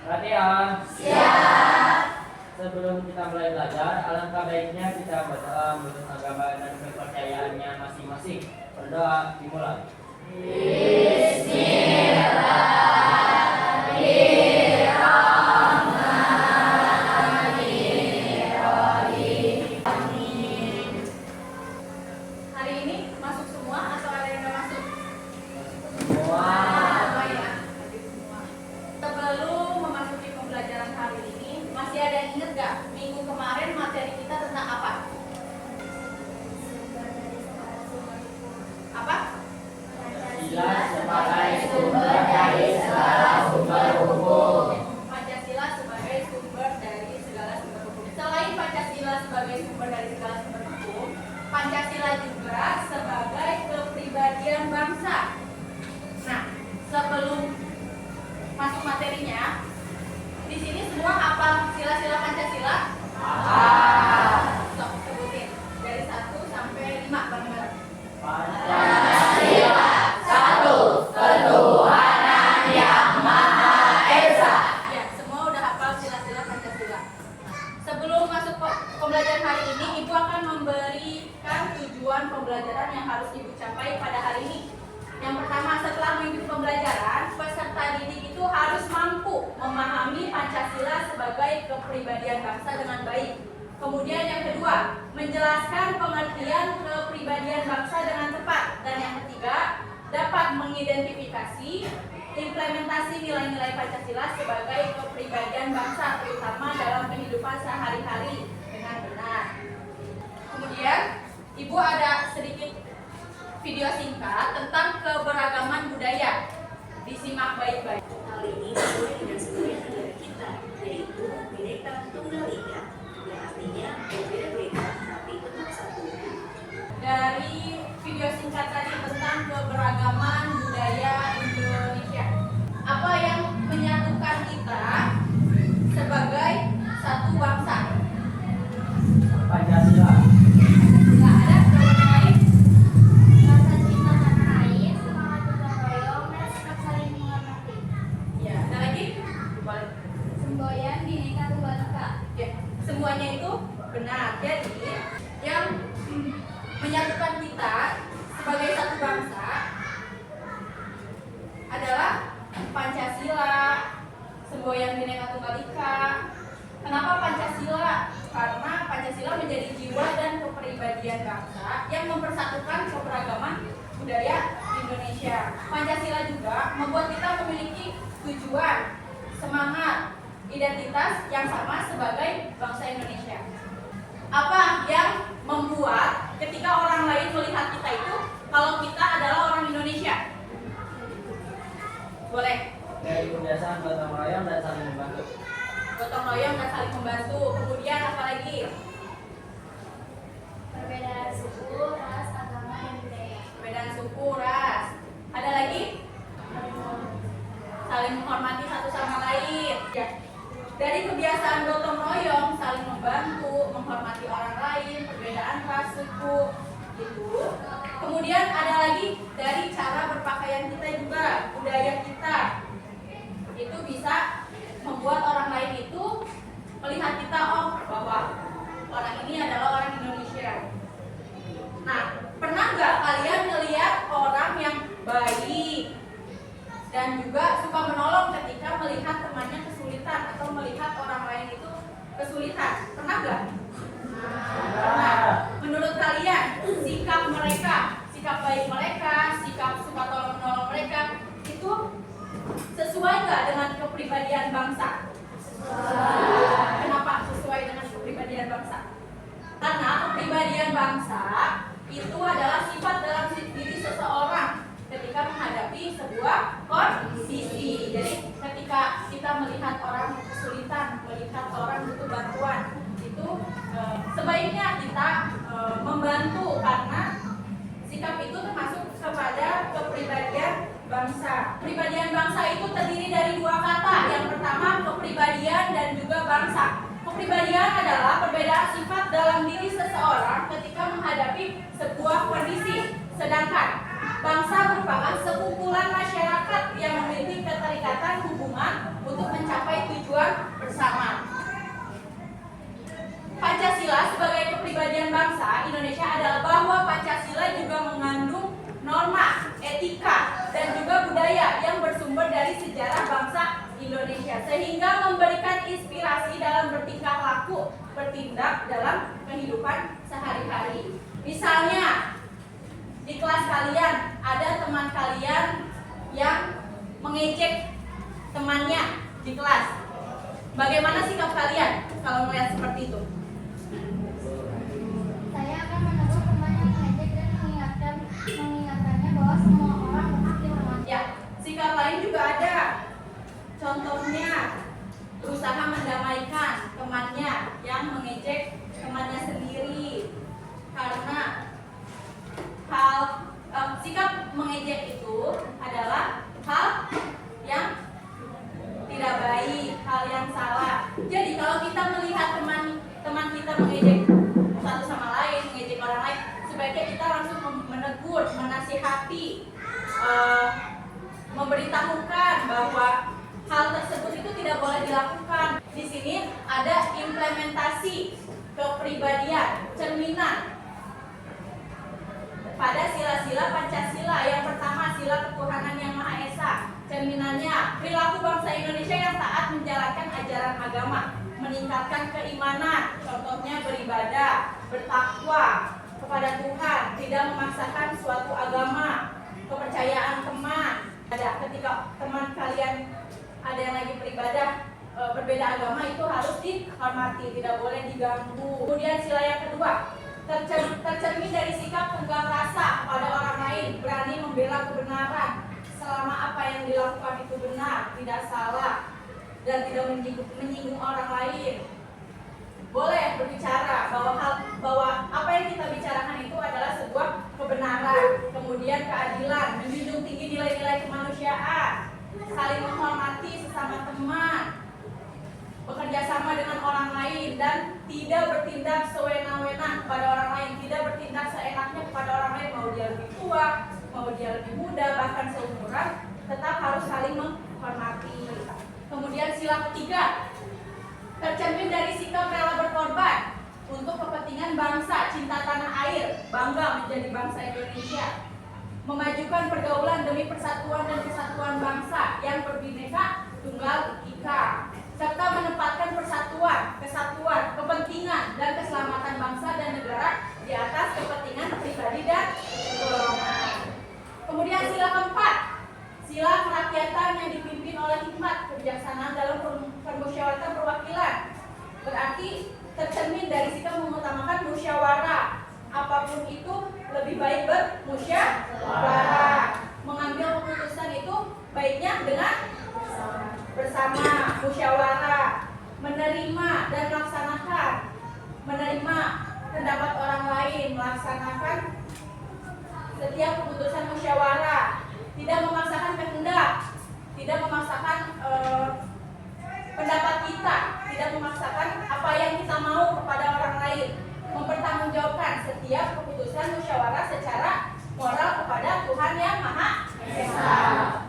Perhatian. Siap. Sebelum kita mulai belajar, alangkah baiknya kita berdoa menurut agama dan kepercayaannya masing-masing. Berdoa dimulai. Hari ini masuk semua atau ada yang nggak masuk? Semua. Semua ya, masuk semua. Sebelum memasuki pembelajaran hari ini, masih ada yang ingat nggak minggu kemarin materi kita tentang apa? Apa? Pancasila sebagai sumber dari segala sumber hukum. Pancasila sebagai sumber dari segala sumber hukum. Selain Pancasila sebagai sumber dari segala sumber hukum, Pancasila juga sebagai kepribadian bangsa. Nah, sebelum masuk materinya, di sini semua hafal sila-sila Pancasila? Sok, sebutin dari 1 sampai 5 bareng-bareng. Pancasila. Ya, semua udah hafal sila-sila Pancasila. Sebelum masuk pembelajaran hari ini, Ibu akan memberikan tujuan pembelajaran yang harus Ibu capai pada hari ini. Yang pertama, setelah mengikuti pembelajaran, peserta didik itu harus mampu memahami Pancasila sebagai kepribadian bangsa dengan baik. Kemudian yang kedua, menjelaskan pengertian kepribadian bangsa dengan tepat. Dan yang ketiga, dapat mengidentifikasi implementasi nilai-nilai Pancasila sebagai kepribadian bangsa, terutama dalam kehidupan sehari-hari dengan benar. Kemudian, Ibu ada sedikit video singkat tentang keberagaman budaya. Disimak baik-baik. Hal ini sesuai dengan sebagian negara kita, yaitu Bhinneka Tunggal Ika, yang artinya berbeda-beda tapi tetap satu. Dari video singkat tadi tentang keberagaman budaya Indonesia, apa yang menyatukan kita sebagai satu bangsa? Pancasila. Nggak ada jawaban lain? Rasa cinta tanah air, semangat gotong royong, dan sikap saling menghormati. Ya, ada lagi? Balik. Semboyan Bhinneka Tunggal Ika. Ya, semuanya itu benar. Jadi, yang menyatukan kita sebagai satu bangsa adalah Pancasila, semboyan Bhinneka Tunggal Ika. Kenapa Pancasila? Karena Pancasila menjadi jiwa dan kepribadian bangsa yang mempersatukan keberagaman budaya Indonesia. Pancasila juga membuat kita memiliki tujuan, semangat, identitas yang sama sebagai bangsa Indonesia. Apa yang membuat ketika orang lain melihat kita itu kalau kita adalah orang Indonesia? Boleh. Dari kebiasaan gotong royong dan saling membantu. Gotong royong dan saling membantu. Kemudian apa lagi? Perbedaan suku, ras, agama, dan budaya. Perbedaan suku, ras. Ada lagi? Saling menghormati satu sama lain. Ya. Dari kebiasaan gotong royong, saling membantu, menghormati orang lain, perbedaan ras, suku, gitu. Kemudian ada lagi dari cara berpakaian kita juga, budaya kita. Itu bisa membuat orang lain itu melihat kita, oh bahwa orang ini adalah orang Indonesia. Nah, pernah nggak kalian melihat orang yang baik dan juga suka menolong ketika melihat temannya kesulitan atau melihat orang lain itu kesulitan? Pernah nggak? Pernah. Menurut kalian, sikap mereka, sikap baik mereka, sikap suka tolong menolong mereka itu sesuai nggak dengan kepribadian bangsa? Kenapa sesuai dengan kepribadian bangsa? Karena kepribadian bangsa itu adalah sifat dalam diri seseorang ketika menghadapi sebuah kondisi. Jadi ketika kita melihat orang kesulitan, melihat orang butuh bantuan, itu sebaiknya kita membantu karena sikap itu termasuk kepada kepribadian bangsa. Kepribadian bangsa itu terdiri dari dua kata. Yang pertama kepribadian dan juga bangsa. Kepribadian adalah perbedaan sifat dalam diri seseorang ketika menghadapi sebuah kondisi. Sedangkan bangsa merupakan sekumpulan masyarakat yang memiliki keterikatan hubungan untuk mencapai tujuan bertindak dalam kehidupan sehari-hari. Misalnya, di kelas kalian ada teman kalian yang mengejek temannya di kelas. Bagaimana sikap kalian kalau melihat seperti itu? Saya akan menegur teman yang mengejek dan mengingatkannya bahwa semua orang berhak dihormati. Ya, sikap lain juga ada. Contohnya, berusaha mendamaikan temannya yang mengejek temannya sendiri. Karena sikap mengejek itu adalah hal yang tidak baik, hal yang salah. Jadi kalau kita melihat teman kita mengejek satu sama lain, mengejek orang lain, sebaiknya kita langsung menegur, menasihati, memberitahukan bahwa hal tersebut itu tidak boleh dilakukan. Di sini ada implementasi kepribadian, cerminan pada sila-sila Pancasila. Yang pertama, sila ketuhanan yang Maha Esa. Cerminannya, perilaku bangsa Indonesia yang taat menjalankan ajaran agama, meningkatkan keimanan, contohnya beribadah, bertakwa kepada Tuhan, tidak memaksakan suatu agama, kepercayaan teman. Ketika teman kalian ada yang lagi beribadah, berbeda agama, itu harus dihormati, tidak boleh diganggu. Kemudian sila yang kedua, tercermin dari sikap tenggang rasa pada orang lain, berani membela kebenaran selama apa yang dilakukan itu benar, tidak salah, dan tidak menyinggung orang lain. Boleh berbicara bahwa apa yang kita bicarakan itu adalah sebuah kebenaran, kemudian keadilan, menjunjung tinggi nilai-nilai kemanusiaan, saling menghormati sesama teman, bekerja sama dengan orang lain, dan tidak bertindak sewenang-wenang kepada orang lain, tidak bertindak seenaknya kepada orang lain, mau dia lebih tua, mau dia lebih muda, bahkan seumuran, tetap harus saling menghormati. Kemudian sila ketiga, tercermin dari sikap rela berkorban untuk kepentingan bangsa, cinta tanah air, bangga menjadi bangsa Indonesia, memajukan pergaulan demi persatuan dan kesatuan bangsa yang berbineka tunggal ika, serta menempatkan persatuan, kesatuan, kepentingan, dan keselamatan bangsa dan negara di atas kepentingan pribadi dan golongan. Kemudian sila keempat, sila kerakyatan yang dipimpin oleh hikmat kebijaksanaan dalam permusyawaratan perwakilan. Berarti tercermin dari sikap mengutamakan musyawarah. Apapun itu lebih baik bermusyawarah. Mengambil keputusan itu baiknya dengan bersama, musyawarah, menerima dan melaksanakan, menerima pendapat orang lain, melaksanakan setiap keputusan musyawarah, tidak memaksakan kehendak, tidak memaksakan pendapat kita, tidak memaksakan apa yang kita mau kepada orang lain, mempertanggungjawabkan setiap keputusan musyawarah secara moral kepada Tuhan yang Maha Esa.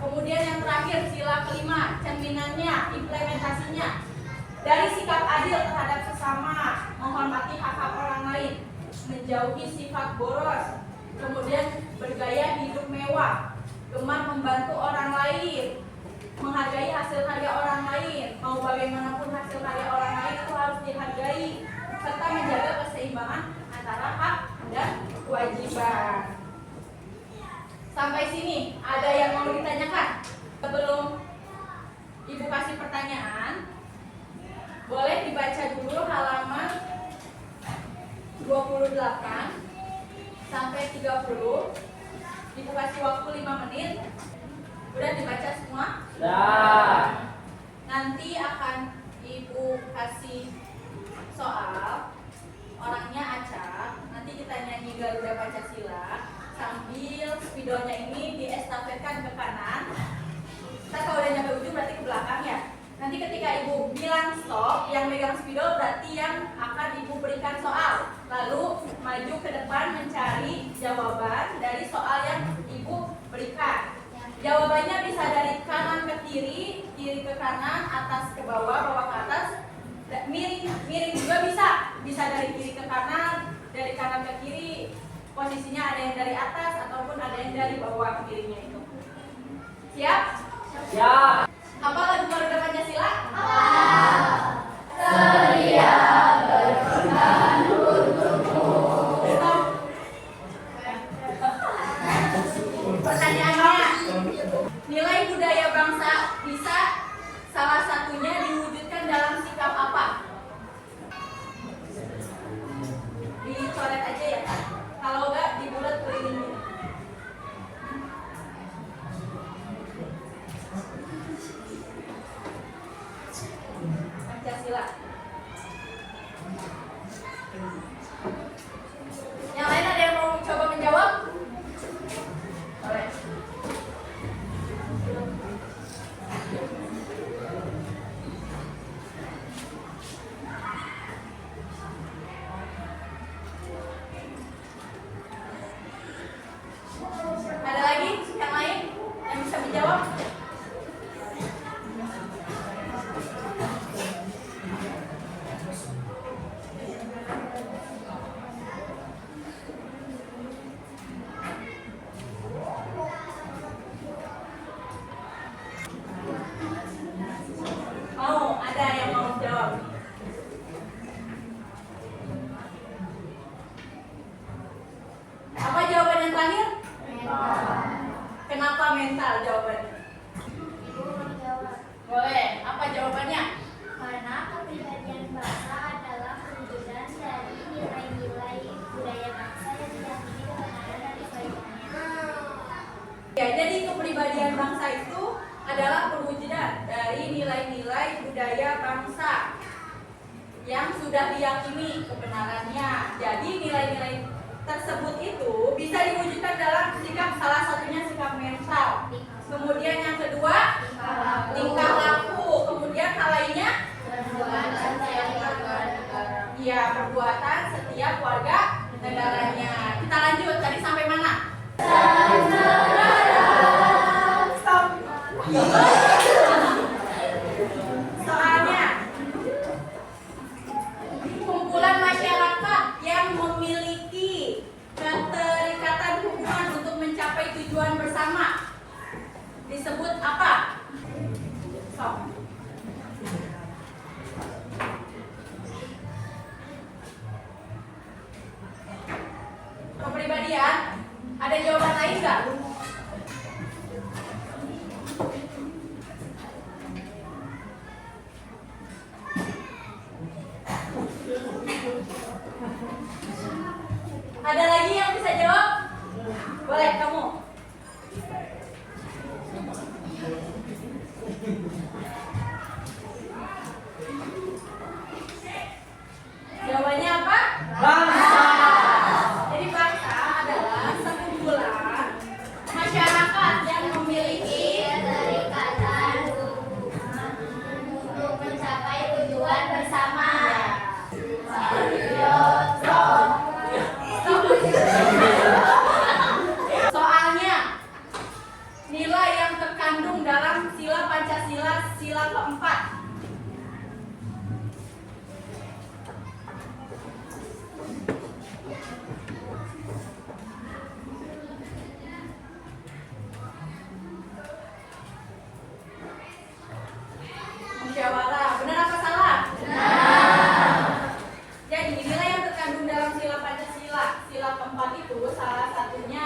Kemudian yang terakhir, sila kelima, cerminannya, implementasinya, dari sikap adil terhadap sesama, menghormati hak-hak orang lain, menjauhi sifat boros, kemudian bergaya hidup mewah, gemar membantu orang lain, menghargai hasil karya orang lain, mau bagaimanapun hasil karya orang lain itu harus dihargai, serta menjaga keseimbangan antara hak dan kewajiban. Sampai sini ada yang mau ditanyakan? Sebelum Ibu kasih pertanyaan, boleh dibaca dulu halaman 28 sampai 30. Ibu kasih waktu 5 menit. Udah dibaca semua? Sudah. Nanti akan Ibu kasih soal. Orangnya acak. Nanti kita nyanyi Garuda Pancasila sambil spidolnya ini diestafetkan ke kanan. Kita kalau udah nyampe ujung berarti ke belakang ya. Nanti ketika Ibu bilang stop, yang megang spidol berarti yang akan Ibu berikan soal. Lalu maju ke depan mencari jawaban dari soal yang Ibu berikan. Jawabannya bisa dari kanan ke kiri, kiri ke kanan, atas ke bawah, bawah ke atas, miring juga bisa dari kiri ke kanan, dari kanan ke kiri. Posisinya ada yang dari atas ataupun ada yang dari bawah kirinya itu. Siap? Siap. Apa lagu Garuda Pancasila? Sedia berkorban. fundamental jawabannya. Ibu menjawab. Boleh. Apa jawabannya? Karena kepribadian bangsa adalah perwujudan dari nilai-nilai budaya bangsa yang diyakini kebenaran dan kebaikannya. Ya, jadi kepribadian bangsa itu adalah perwujudan dari nilai-nilai budaya bangsa yang sudah diyakini kebenarannya. Jadi nilai-nilai tersebut itu bisa diwujudkan dalam sikap, salah satunya sikap mental. Kemudian yang kedua, tingkah laku. Kemudian hal lainnya, ya, perbuatan setiap warga negaranya. Kita lanjut, tadi sampai mana? Stop. Soalnya, kumpulan masyarakat yang memiliki keterikatan hubungan untuk mencapai tujuan bersama disebut apa? Stop. Kepribadian, ada jawaban lain nggak? Ada lagi yang bisa jawab? Boleh, kamu. Jawabannya apa? Bangsa. Jadi bangsa adalah sekumpulan masyarakat yang memiliki Keterikatan hubungan untuk mencapai tujuan bersama. soalnya nilai yang terkandung dalam sila Pancasila sila keempat. Musyawarah, benar apa salah? Jadi nilai yang terkandung dalam sila Pancasila sila keempat itu salah satunya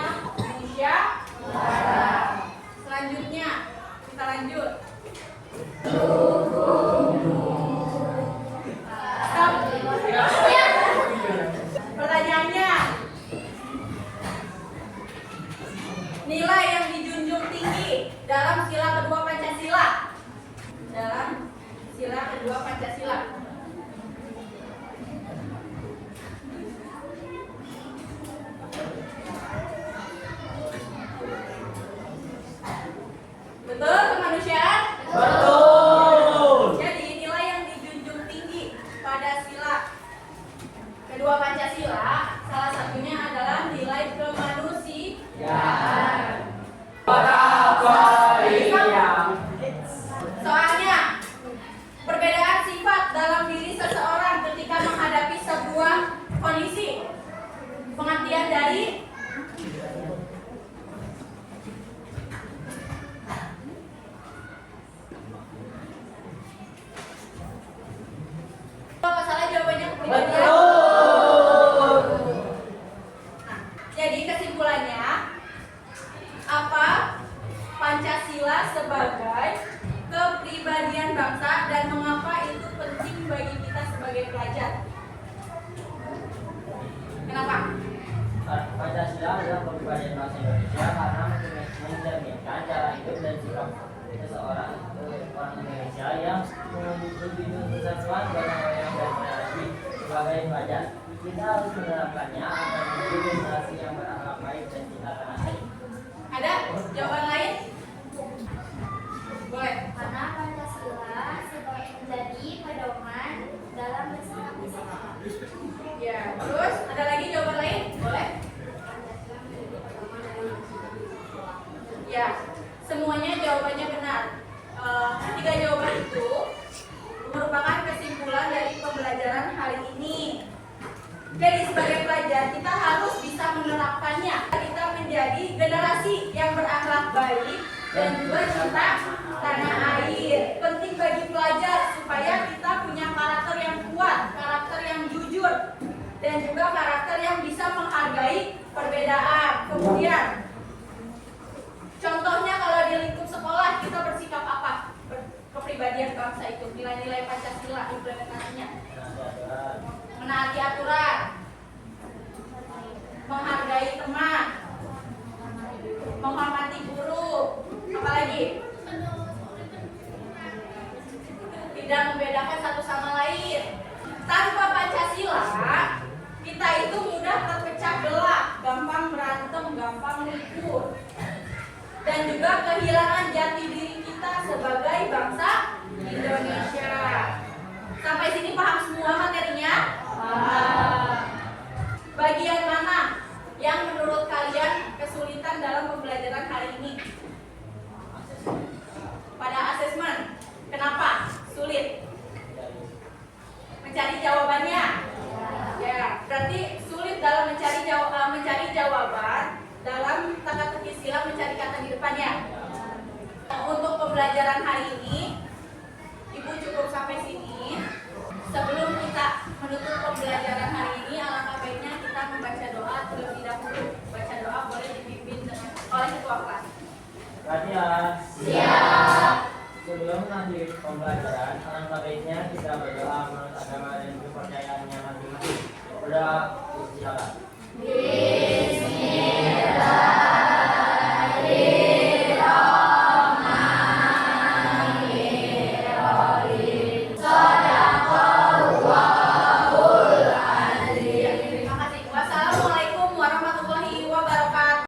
musyawarah. Selanjutnya kita lanjut. Stop. Pertanyaannya, nilai yang dijunjung tinggi dalam sila kedua Pancasila. Dalam sila kedua Pancasila. Betul, kemanusiaan? Betul. Jadi nilai yang dijunjung tinggi pada sila kedua Pancasila salah satunya adalah nilai kemanusiaan. Soalnya perbedaan sifat dalam diri seseorang ketika menghadapi sebuah kondisi. Pengertian dari apa salah jawabannya kepribadian? Betul. Nah, jadi kesimpulannya apa Pancasila sebagai kepribadian bangsa dan mengapa itu penting bagi kita sebagai pelajar? Kenapa? Pancasila adalah kepribadian bangsa Indonesia karena mencerminkan cara hidup dan sikap seseorang orang Indonesia yang menunjukkan persatuan gotong royong dan toleransi sebagai pelajar. Kita harus menerapkannya agar menjadi generasi yang berakhlak baik dan cinta tanah air. Ada jawaban lain? Boleh. Karena Pancasila menjadi pedoman dalam bersikap bersama. Ya, terus ada lagi jawaban lain? Boleh? Ya, semuanya jawabannya benar. Tiga jawaban itu merupakan kesimpulan dari pembelajaran hari ini. Jadi sebagai pelajar kita harus bisa menerapkannya. Kita menjadi generasi yang berakhlak baik dan juga cinta tanah air. Penting bagi pelajar supaya kita punya karakter yang kuat, karakter yang jujur, dan juga karakter yang bisa menghargai perbedaan. Kemudian contohnya teman, menghormati guru, apalagi tidak membedakan satu sama lain. Tanpa Pancasila, kita itu mudah terpecah belah, gampang berantem, gampang ribut, dan juga kehilangan jati diri kita sebagai bangsa Indonesia. Sampai sini paham semua materinya? Paham. Bagian mana yang menurut kalian kesulitan dalam pembelajaran hari ini? Pada asesmen, kenapa sulit? Mencari jawabannya? Ya, berarti sulit dalam mencari jawaban dalam teka-teki silang mencari kata di depannya. Untuk pembelajaran hari ini, Ibu cukup sampai sini. Sebelum kita menutup pembelajaran hari ini, alangkah baiknya kita membaca doa terlebih dahulu. Baca doa boleh dipimpin oleh ketua kelas. Latihan. Siap. Sebelum mengakhiri pembelajaran, alangkah baiknya kita berdoa menurut agama dan kepercayaannya masing-masing. Berdoa